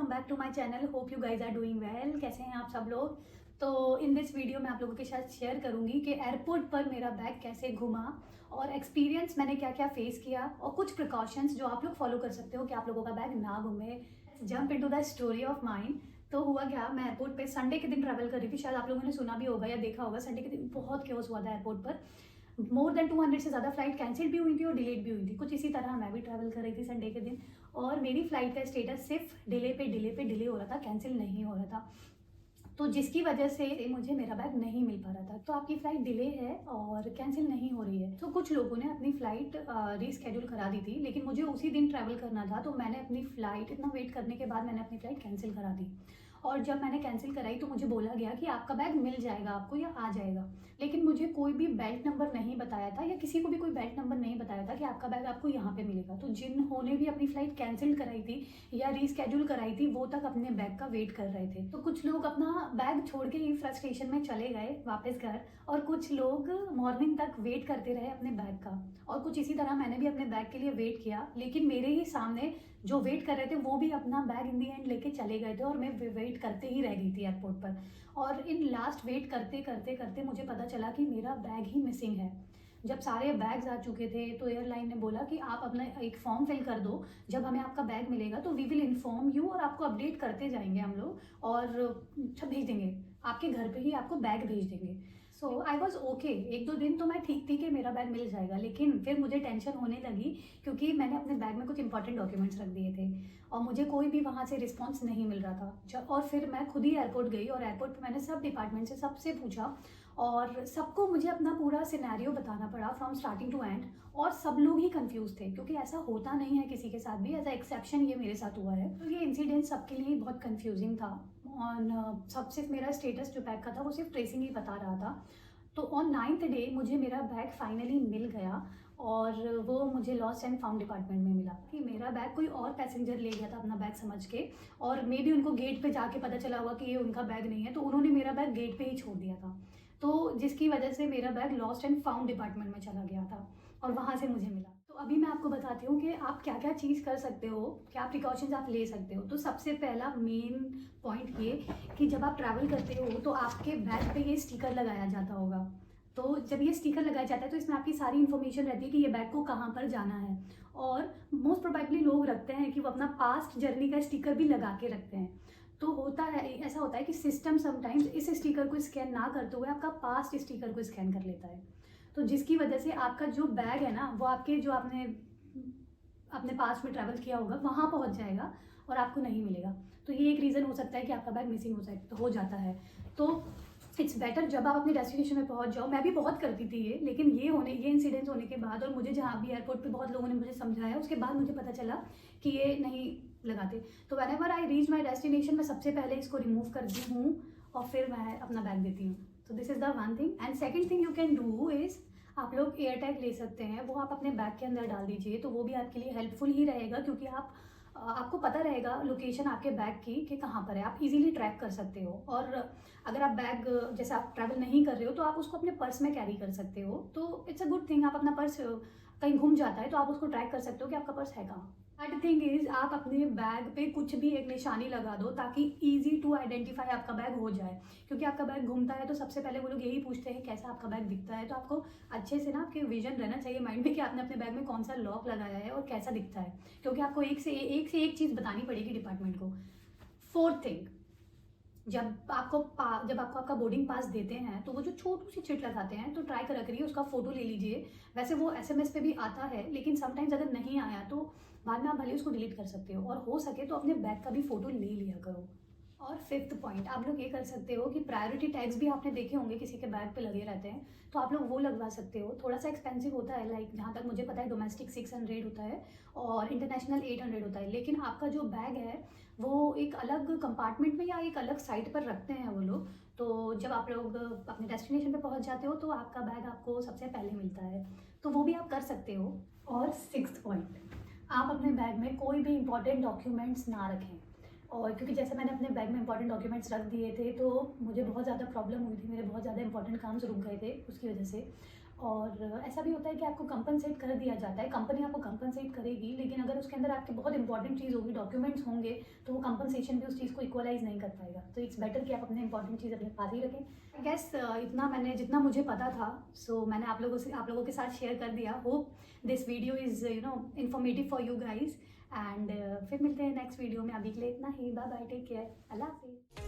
Welcome back to my channel. Hope you guys are doing well. कैसे हैं आप सब लोग। तो इन दिस वीडियो मैं आप लोगों के साथ शेयर करूंगी कि एयरपोर्ट पर मेरा बैग कैसे घुमा और एक्सपीरियंस मैंने क्या क्या फेस किया और कुछ प्रिकॉशंस जो आप लोग फॉलो कर सकते हो कि आप लोगों का बैग ना घूमे। Jump into the story of mine. तो हुआ क्या, मैं एयरपोर्ट पे संडे के दिन ट्रैवल कर रही थी। शायद आप लोगों ने सुना भी होगा या देखा होगा, संडे के दिन बहुत केओस हुआ था एयरपोर्ट पर। मोर देन 200 से ज़्यादा फ्लाइट कैंसिल भी हुई थी और डिलेड भी हुई थी। कुछ इसी तरह मैं भी ट्रैवल कर रही थी संडे के दिन और मेरी फ्लाइट का स्टेटस सिर्फ डिले हो रहा था, कैंसिल नहीं हो रहा था। तो जिसकी वजह से मुझे मेरा बैग नहीं मिल पा रहा था। तो आपकी फ़्लाइट डिले है और कैंसिल नहीं हो रही है। तो कुछ लोगों ने अपनी फ़्लाइट रीस्केड्यूल करा दी थी, लेकिन मुझे उसी दिन ट्रैवल करना था। तो मैंने अपनी फ़्लाइट इतना वेट करने के बाद मैंने अपनी फ़्लाइट कैंसिल करा दी। और जब मैंने कैंसिल कराई तो मुझे बोला गया कि आपका बैग मिल जाएगा आपको या आ जाएगा, लेकिन मुझे कोई भी बेल्ट नंबर नहीं बताया था या किसी को भी कोई बेल्ट नंबर नहीं बताया था कि आपका बैग आपको यहाँ पे मिलेगा। तो जिन्होंने भी अपनी फ़्लाइट कैंसिल कराई थी या रीस्केड्यूल कराई थी वो तक अपने बैग का वेट कर रहे थे। तो कुछ लोग अपना बैग छोड़ के ही फ्रस्ट्रेशन में चले गए वापस घर, और कुछ लोग मॉर्निंग तक वेट करते रहे अपने बैग का। और कुछ इसी तरह मैंने भी अपने बैग के लिए वेट किया, लेकिन मेरे ही सामने जो वेट कर रहे थे वो भी अपना बैग इन दी एंड लेके चले गए थे और मैं वेट करते ही रह गई थी एयरपोर्ट पर। और इन लास्ट वेट करते करते करते मुझे पता चला कि मेरा बैग ही मिसिंग है। जब सारे बैग्स आ चुके थे तो एयरलाइन ने बोला कि आप अपना एक फॉर्म फिल कर दो, जब हमें आपका बैग मिलेगा तो वी विल इन्फॉर्म यू और आपको अपडेट करते जाएंगे हम लोग और अच्छा भेज देंगे, आपके घर पे ही आपको बैग भेज देंगे। सो आई वॉज ओके। एक दो दिन तो मैं ठीक थी कि मेरा बैग मिल जाएगा, लेकिन फिर मुझे टेंशन होने लगी क्योंकि मैंने अपने बैग में कुछ इंपॉर्टेंट डॉक्यूमेंट्स रख दिए थे और मुझे कोई भी वहाँ से रिस्पॉन्स नहीं मिल रहा था। और फिर मैं खुद ही एयरपोर्ट गई और एयरपोर्ट पे मैंने सब डिपार्टमेंट से सबसे पूछा और सबको मुझे अपना पूरा सिनेरियो बताना पड़ा फ्रॉम स्टार्टिंग टू एंड। और सब लोग ही कंफ्यूज थे क्योंकि ऐसा होता नहीं है किसी के साथ भी, एज अ एक्सेप्शन ये मेरे साथ हुआ है। तो ये इंसिडेंट सबके लिए बहुत कंफ्यूजिंग था। और सब सिर्फ मेरा स्टेटस जो बैग का था वो सिर्फ ट्रेसिंग ही बता रहा था। तो ऑन 9th डे मुझे मेरा बैग फाइनली मिल गया और वो मुझे लॉस्ट एंड फाउंड डिपार्टमेंट में मिला कि मेरा बैग कोई और पैसेंजर ले गया था अपना बैग समझ के, और मे बी उनको गेट पे जाके पता चला हुआ कि ये उनका बैग नहीं है, तो उन्होंने मेरा बैग गेट पे ही छोड़ दिया था। तो जिसकी वजह से मेरा bag lost and found department में चला गया था और वहाँ से मुझे मिला। तो अभी मैं आपको बताती हूँ कि आप क्या क्या चीज़ कर सकते हो, क्या प्रिकॉशंस आप ले सकते हो। तो सबसे पहला मेन पॉइंट ये कि जब आप ट्रैवल करते हो तो आपके बैग पे ये स्टिकर लगाया जाता होगा। तो जब ये स्टिकर लगाया जाता है तो इसमें आपकी सारी इन्फॉर्मेशन रहती है कि ये बैग को कहाँ पर जाना है। और मोस्ट प्रोबेबली लोग रखते हैं कि वो अपना पास्ट जर्नी का स्टिकर भी लगा के रखते हैं। तो होता है, ऐसा होता है कि सिस्टम समटाइम्स इस स्टिकर को स्कैन ना करते हुए आपका पास्ट स्टिकर को स्कैन कर लेता है। तो जिसकी वजह से आपका जो बैग है ना वो आपके जो आपने अपने पास्ट में ट्रैवल किया होगा वहाँ पहुँच जाएगा और आपको नहीं मिलेगा। तो ये एक रीज़न हो सकता है कि आपका बैग मिसिंग हो जाता है। तो इट्स बेटर जब आप अपने डेस्टिनेशन में पहुंच जाओ। मैं भी बहुत करती थी ये, लेकिन ये इंसिडेंट्स होने के बाद और मुझे जहाँ भी एयरपोर्ट पे बहुत लोगों ने मुझे समझाया उसके बाद मुझे पता चला कि ये नहीं लगाते। तो whenever I reach my destination मैं सबसे पहले इसको रिमूव करती हूँ और फिर मैं अपना बैग देती हूँ। तो this is the one thing. And second thing you can do is आप लोग एयर टैग ले सकते हैं, वो आप अपने बैग के अंदर डाल दीजिए। तो वो भी आपके लिए हेल्पफुल ही रहेगा क्योंकि आपको पता रहेगा लोकेशन आपके बैग की कि कहाँ पर है, आप इजीली ट्रैक कर सकते हो। और अगर आप बैग जैसे आप ट्रैवल नहीं कर रहे हो तो आप उसको अपने पर्स में कैरी कर सकते हो। तो इट्स अ गुड थिंग, आप अपना पर्स कहीं घूम जाता है तो आप उसको ट्रैक कर सकते हो कि आपका पर्स है कहाँ। थर्ड थिंग इज आप अपने बैग पे कुछ भी एक निशानी लगा दो ताकि इजी टू आइडेंटिफाई आपका बैग हो जाए। क्योंकि आपका बैग घूमता है तो सबसे पहले वो लोग यही पूछते हैं कैसा आपका बैग दिखता है। तो आपको अच्छे से ना आपके विजन रहना चाहिए माइंड में कि आपने अपने बैग में कौन सा लॉक लगाया है और कैसा दिखता है, क्योंकि आपको एक चीज़ बतानी पड़ेगी डिपार्टमेंट को। फोर्थ थिंग, जब आपको आपका बोर्डिंग पास देते हैं तो वो जो छोटी सी चिट लगाते हैं तो ट्राई कर करिए उसका फोटो ले लीजिए। वैसे वो एसएमएस पे भी आता है, लेकिन समटाइम्स अगर नहीं आया तो बाद में आप भले उसको डिलीट कर सकते हो और हो सके तो अपने बैग का भी फोटो ले लिया करो। और फिफ्थ पॉइंट आप लोग ये कर सकते हो कि प्रायोरिटी टैग्स भी आपने देखे होंगे किसी के बैग पे लगे रहते हैं, तो आप लोग वो लगवा सकते हो। थोड़ा सा एक्सपेंसिव होता है, लाइक जहाँ तक मुझे पता है डोमेस्टिक 600 होता है और इंटरनेशनल 800 होता है, लेकिन आपका जो बैग है वो एक अलग कंपार्टमेंट में या एक अलग साइट पर रखते हैं वो लोग। तो जब आप लोग अपने डेस्टिनेशन पे पहुंच जाते हो तो आपका बैग आपको सबसे पहले मिलता है, तो वो भी आप कर सकते हो। और सिक्स्थ पॉइंट, आप अपने बैग में कोई भी इंपॉर्टेंट डॉक्यूमेंट्स ना रखें। और क्योंकि जैसे मैंने अपने बैग में इंपॉर्टेंट डॉक्यूमेंट्स रख दिए थे तो मुझे बहुत ज़्यादा प्रॉब्लम हुई थी, मेरे बहुत ज़्यादा इंपॉर्टेंट काम्स रुक गए थे उसकी वजह से। और ऐसा भी होता है कि आपको कंपनसेट कर दिया जाता है, कंपनी आपको कंपनसेट करेगी, लेकिन अगर उसके अंदर आपके बहुत इंपॉर्टेंट चीज़ होगी, डॉक्यूमेंट्स होंगे, तो वो कंपनसेशन भी उस चीज़ को इक्वलाइज नहीं कर पाएगा। तो इट्स बेटर कि आप अपने इंपॉर्टेंट चीज़ अपने पास ही रखें। आई गेस इतना मैंने जितना मुझे पता था, सो मैंने आप लोगों के साथ शेयर कर दिया। Hope this video is informative for you guys. And फिर मिलते हैं नेक्स्ट वीडियो में। अभी के लिए इतना ही, बाय बाय, टेक केयर, अल्लाह हाफिज़।